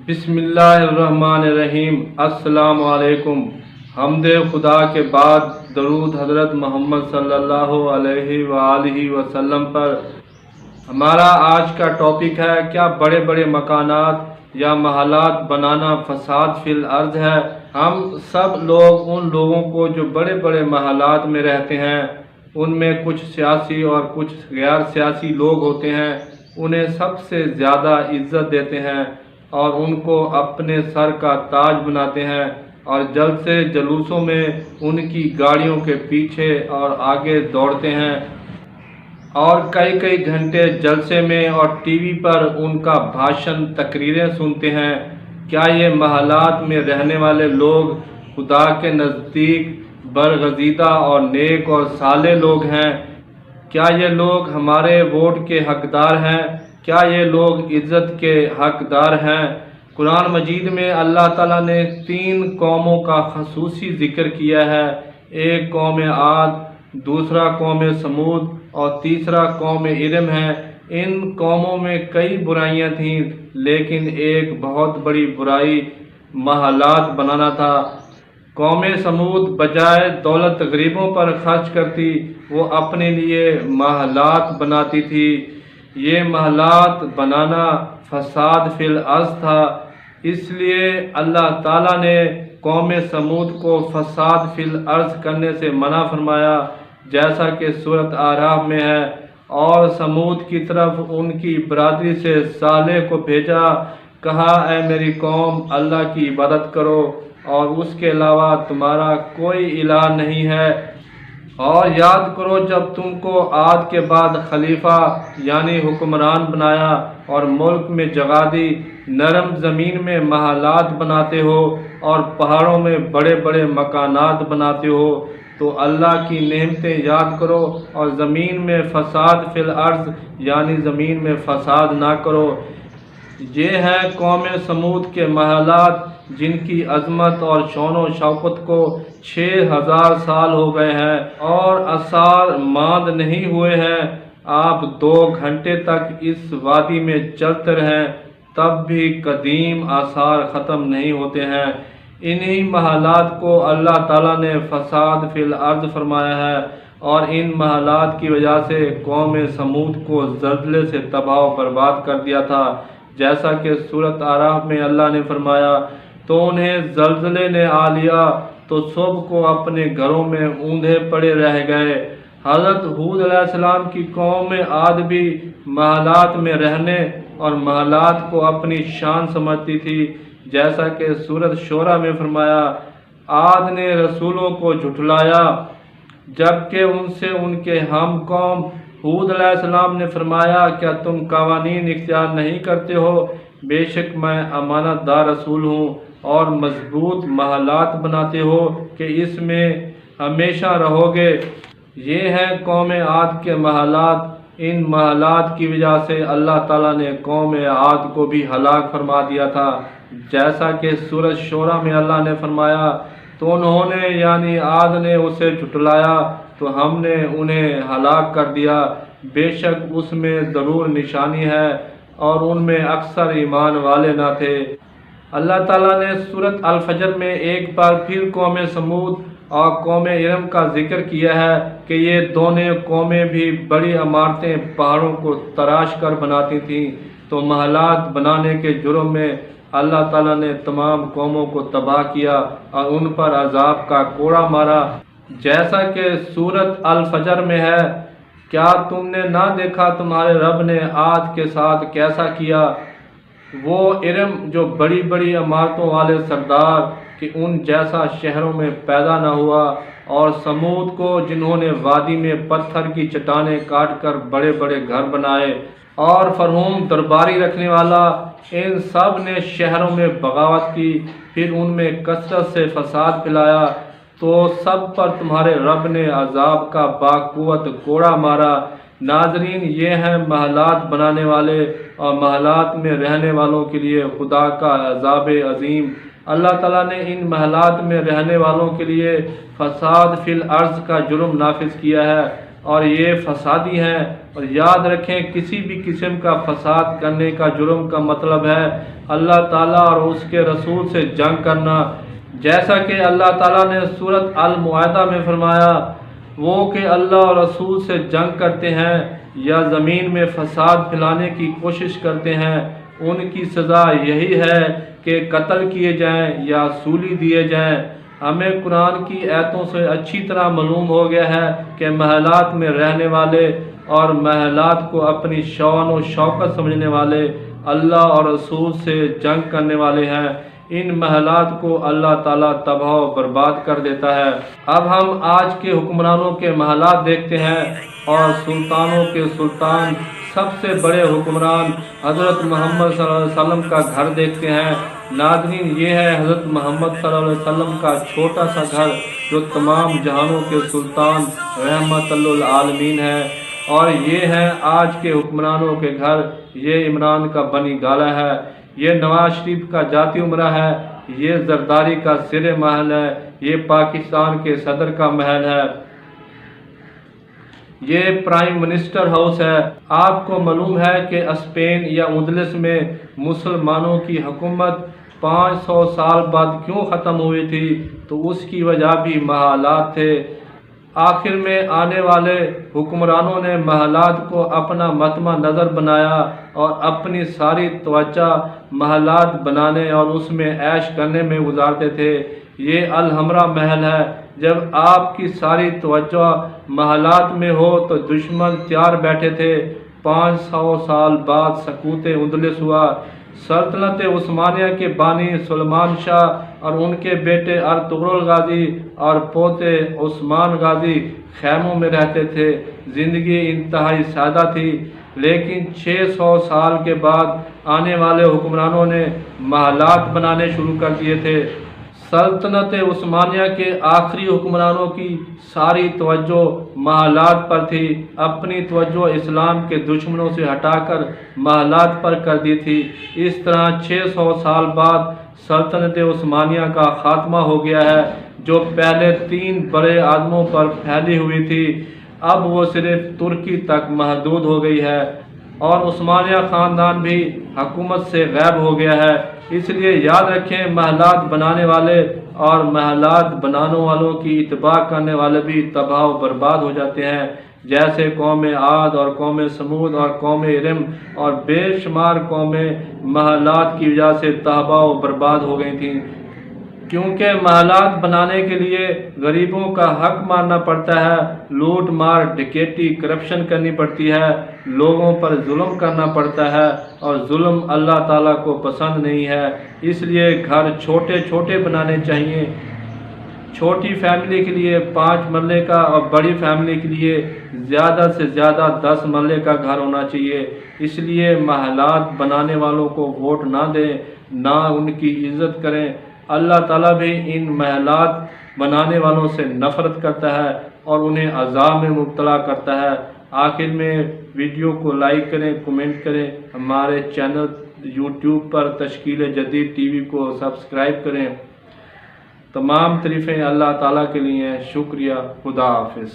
بسم اللہ الرحمن الرحیم۔ السلام علیکم۔ حمد خدا کے بعد درود حضرت محمد صلی اللہ علیہ وآلہ وسلم پر۔ ہمارا آج کا ٹاپک ہے، کیا بڑے بڑے مکانات یا محلات بنانا فساد فی الارض ہے؟ ہم سب لوگ ان لوگوں کو جو بڑے بڑے محلات میں رہتے ہیں، ان میں کچھ سیاسی اور کچھ غیر سیاسی لوگ ہوتے ہیں، انہیں سب سے زیادہ عزت دیتے ہیں اور ان کو اپنے سر کا تاج بناتے ہیں، اور جلسے جلوسوں میں ان کی گاڑیوں کے پیچھے اور آگے دوڑتے ہیں، اور کئی کئی گھنٹے جلسے میں اور ٹی وی پر ان کا بھاشن تقریریں سنتے ہیں۔ کیا یہ محلات میں رہنے والے لوگ خدا کے نزدیک برگزیدہ اور نیک اور صالح لوگ ہیں؟ کیا یہ لوگ ہمارے ووٹ کے حقدار ہیں؟ کیا یہ لوگ عزت کے حقدار ہیں؟ قرآن مجید میں اللہ تعالیٰ نے 3 قوموں کا خصوصی ذکر کیا ہے۔ ایک قوم عاد، دوسرا قوم سمود اور تیسرا قوم ارم ہے۔ ان قوموں میں کئی برائیاں تھیں، لیکن ایک بہت بڑی برائی محلات بنانا تھا۔ قوم سمود بجائے دولت غریبوں پر خرچ کرتی، وہ اپنے لیے محلات بناتی تھی۔ یہ محلات بنانا فساد فی الارض تھا، اس لیے اللہ تعالیٰ نے قوم سمود کو فساد فی الارض کرنے سے منع فرمایا، جیسا کہ سورۃ اعراف میں ہے۔ اور سمود کی طرف ان کی برادری سے صالح کو بھیجا، کہا اے میری قوم، اللہ کی عبادت کرو اور اس کے علاوہ تمہارا کوئی الہ نہیں ہے۔ اور یاد کرو جب تم کو عاد کے بعد خلیفہ یعنی حکمران بنایا اور ملک میں جگہ دی، نرم زمین میں محلات بناتے ہو اور پہاڑوں میں بڑے بڑے مکانات بناتے ہو، تو اللہ کی نعمتیں یاد کرو اور زمین میں فساد فی الارض یعنی زمین میں فساد نہ کرو۔ یہ ہیں قوم سمود کے محلات، جن کی عظمت اور شان و شوکت کو 6000 سال ہو گئے ہیں اور آثار ماند نہیں ہوئے ہیں۔ آپ 2 گھنٹے تک اس وادی میں چلتے رہیں، تب بھی قدیم آثار ختم نہیں ہوتے ہیں۔ انہی محلات کو اللہ تعالیٰ نے فساد فی الارض فرمایا ہے، اور ان محلات کی وجہ سے قوم سمود کو زلزلے سے تباہ و برباد کر دیا تھا، جیسا کہ سورۃ اعراف میں اللہ نے فرمایا، تو انہیں زلزلے نے آ لیا تو صبح کو اپنے گھروں میں اوندھے پڑے رہ گئے۔ حضرت ہود علیہ السلام کی قوم عاد بھی محلات میں رہنے اور محلات کو اپنی شان سمجھتی تھی، جیسا کہ سورۃ شعراء میں فرمایا، عاد نے رسولوں کو جھٹلایا، جبکہ ان سے ان کے ہم قوم ہود علیہ السلام نے فرمایا، کیا تم قوانین اختیار نہیں کرتے ہو؟ بے شک میں امانت دار رسول ہوں، اور مضبوط محلات بناتے ہو کہ اس میں ہمیشہ رہو گے۔ یہ ہیں قوم عاد کے محلات۔ ان محلات کی وجہ سے اللہ تعالیٰ نے قوم عاد کو بھی ہلاک فرما دیا تھا، جیسا کہ سورۃ شعراء میں اللہ نے فرمایا، تو انہوں نے یعنی عاد نے اسے جھٹلایا تو ہم نے انہیں ہلاک کر دیا۔ بے شک اس میں ضرور نشانی ہے، اور ان میں اکثر ایمان والے نہ تھے۔ اللہ تعالیٰ نے سورۃ الفجر میں ایک بار پھر قوم سمود اور قوم ارم کا ذکر کیا ہے کہ یہ دونوں قومیں بھی بڑی عمارتیں پہاڑوں کو تراش کر بناتی تھیں، تو محلات بنانے کے جرم میں اللہ تعالیٰ نے تمام قوموں کو تباہ کیا اور ان پر عذاب کا کوڑا مارا، جیسا کہ سورۃ الفجر میں ہے، کیا تم نے نہ دیکھا تمہارے رب نے عاد کے ساتھ کیسا کیا؟ وہ ارم جو بڑی بڑی عمارتوں والے سردار کہ ان جیسا شہروں میں پیدا نہ ہوا، اور سمود کو جنہوں نے وادی میں پتھر کی چٹانیں کاٹ کر بڑے بڑے گھر بنائے، اور فرعون درباری رکھنے والا، ان سب نے شہروں میں بغاوت کی، پھر ان میں کثرت سے فساد پھیلایا، تو سب پر تمہارے رب نے عذاب کا باقوت کوڑا مارا۔ ناظرین، یہ ہیں محلات بنانے والے اور محلات میں رہنے والوں کے لیے خدا کا عذاب عظیم۔ اللہ تعالیٰ نے ان محلات میں رہنے والوں کے لیے فساد فی الارض کا جرم نافذ کیا ہے، اور یہ فسادی ہیں۔ اور یاد رکھیں کسی بھی قسم کا فساد کرنے کا جرم کا مطلب ہے اللہ تعالیٰ اور اس کے رسول سے جنگ کرنا، جیسا کہ اللہ تعالیٰ نے سورۃ المائدہ میں فرمایا، وہ کہ اللہ اور رسول سے جنگ کرتے ہیں یا زمین میں فساد پھیلانے کی کوشش کرتے ہیں، ان کی سزا یہی ہے کہ قتل کیے جائیں یا سولی دیے جائیں۔ ہمیں قرآن کی آیتوں سے اچھی طرح معلوم ہو گیا ہے کہ محلات میں رہنے والے اور محلات کو اپنی شان و شوکت سمجھنے والے اللہ اور رسول سے جنگ کرنے والے ہیں، ان محلات کو اللہ تعالیٰ تباہ و برباد کر دیتا ہے۔ اب ہم آج کے حکمرانوں کے محلات دیکھتے ہیں اور سلطانوں کے سلطان، سب سے بڑے حکمران حضرت محمد صلی اللہ علیہ وسلم کا گھر دیکھتے ہیں۔ ناظرین، یہ ہے حضرت محمد صلی اللہ علیہ وسلم کا چھوٹا سا گھر جو تمام جہانوں کے سلطان رحمت للعالمین ہے، اور یہ ہے آج کے حکمرانوں کے گھر۔ یہ عمران کا بنی گالا ہے، یہ نواز شریف کا جاتی عمرہ ہے، یہ زرداری کا زیر محل ہے، یہ پاکستان کے صدر کا محل ہے، یہ پرائم منسٹر ہاؤس ہے۔ آپ کو معلوم ہے کہ اسپین یا اندلس میں مسلمانوں کی حکومت 500 سال بعد کیوں ختم ہوئی تھی؟ تو اس کی وجہ بھی محلات تھے۔ آخر میں آنے والے حکمرانوں نے محلات کو اپنا مطمع نظر بنایا اور اپنی ساری توجہ محلات بنانے اور اس میں عیش کرنے میں گزارتے تھے۔ یہ الحمرا محل ہے۔ جب آپ کی ساری توجہ محلات میں ہو تو دشمن تیار بیٹھے تھے۔ 500 سال بعد سقوط اندلس ہوا۔ سلطنت عثمانیہ کے بانی سلمان شاہ اور ان کے بیٹے ارطغرل غازی اور پوتے عثمان غازی خیموں میں رہتے تھے۔ زندگی انتہائی سادہ تھی، لیکن 600 سال کے بعد آنے والے حکمرانوں نے محلات بنانے شروع کر دیے تھے۔ سلطنت عثمانیہ کے آخری حکمرانوں کی ساری توجہ محلات پر تھی، اپنی توجہ اسلام کے دشمنوں سے ہٹا کر محلات پر کر دی تھی۔ اس طرح 600 سال بعد سلطنت عثمانیہ کا خاتمہ ہو گیا ہے، جو پہلے 3 بڑے اعظموں پر پھیلی ہوئی تھی، اب وہ صرف ترکی تک محدود ہو گئی ہے، اور عثمانیہ خاندان بھی حکومت سے غائب ہو گیا ہے۔ اس لیے یاد رکھیں، محلات بنانے والے اور محلات بنانے والوں کی اتباع کرنے والے بھی تباہ و برباد ہو جاتے ہیں، جیسے قوم عاد اور قوم سمود اور قوم ارم اور بے شمار قومیں محلات کی وجہ سے تباہ و برباد ہو گئی تھیں، کیونکہ محلات بنانے کے لیے غریبوں کا حق ماننا پڑتا ہے، لوٹ مار ڈکیٹی کرپشن کرنی پڑتی ہے، لوگوں پر ظلم کرنا پڑتا ہے، اور ظلم اللہ تعالیٰ کو پسند نہیں ہے۔ اس لیے گھر چھوٹے چھوٹے بنانے چاہیے، چھوٹی فیملی کے لیے 5 مرلے کا اور بڑی فیملی کے لیے زیادہ سے زیادہ 10 مرلے کا گھر ہونا چاہیے۔ اس لیے محلات بنانے والوں کو ووٹ نہ دیں، نہ ان کی عزت کریں۔ اللہ تعالیٰ بھی ان محلات بنانے والوں سے نفرت کرتا ہے اور انہیں عذاب میں مبتلا کرتا ہے۔ آخر میں ویڈیو کو لائک کریں، کمنٹ کریں، ہمارے چینل یوٹیوب پر تشکیل جدید ٹی وی کو سبسکرائب کریں۔ تمام تعریفیں اللہ تعالیٰ کے لیے ہیں۔ شکریہ۔ خدا حافظ۔